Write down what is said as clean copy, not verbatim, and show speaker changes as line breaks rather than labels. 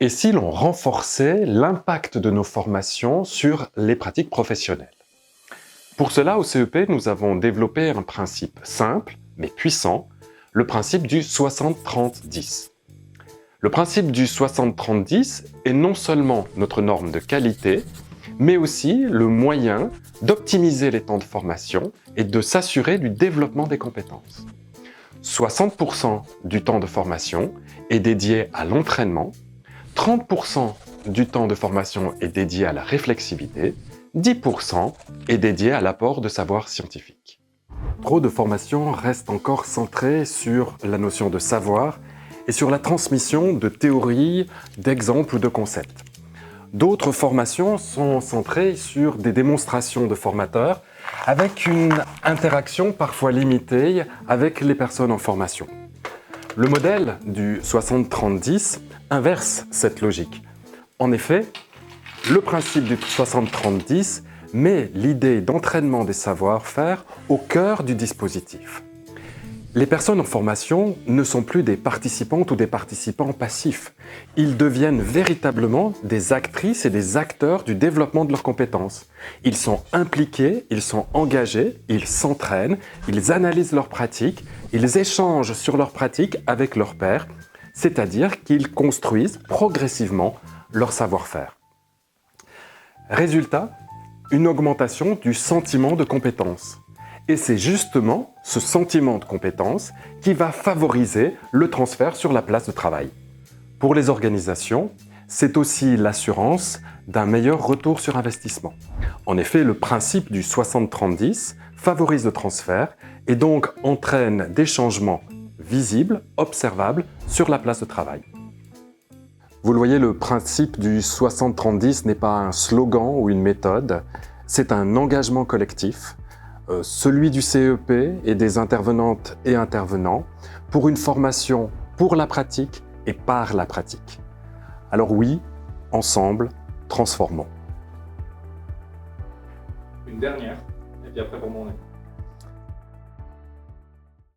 Et si l'on renforçait l'impact de nos formations sur les pratiques professionnelles? Pour cela, au CEP, nous avons développé un principe simple, mais puissant, le principe du 60-30-10. Le principe du 60-30-10 est non seulement notre norme de qualité, mais aussi le moyen d'optimiser les temps de formation et de s'assurer du développement des compétences. 60% du temps de formation est dédié à l'entraînement, 30% du temps de formation est dédié à la réflexivité, 10% est dédié à l'apport de savoir scientifique. Trop de formations restent encore centrées sur la notion de savoir et sur la transmission de théories, d'exemples ou de concepts. D'autres formations sont centrées sur des démonstrations de formateurs avec une interaction parfois limitée avec les personnes en formation. Le modèle du 60-30-10 inverse cette logique. En effet, le principe du 60-30-10 met l'idée d'entraînement des savoir-faire au cœur du dispositif. Les personnes en formation ne sont plus des participantes ou des participants passifs. Ils deviennent véritablement des actrices et des acteurs du développement de leurs compétences. Ils sont impliqués, ils sont engagés, ils s'entraînent, ils analysent leurs pratiques, ils échangent sur leurs pratiques avec leurs pairs, c'est-à-dire qu'ils construisent progressivement leur savoir-faire. Résultat, une augmentation du sentiment de compétence. Et c'est justement ce sentiment de compétence qui va favoriser le transfert sur la place de travail. Pour les organisations, c'est aussi l'assurance d'un meilleur retour sur investissement. En effet, le principe du 60-30-10 favorise le transfert et donc entraîne des changements visibles, observables sur la place de travail. Vous le voyez, le principe du 60-30-10 n'est pas un slogan ou une méthode, c'est un engagement collectif, celui du CEP et des intervenantes et intervenants, pour une formation pour la pratique et par la pratique. Alors oui, ensemble, transformons.
Une dernière, et puis après pour mon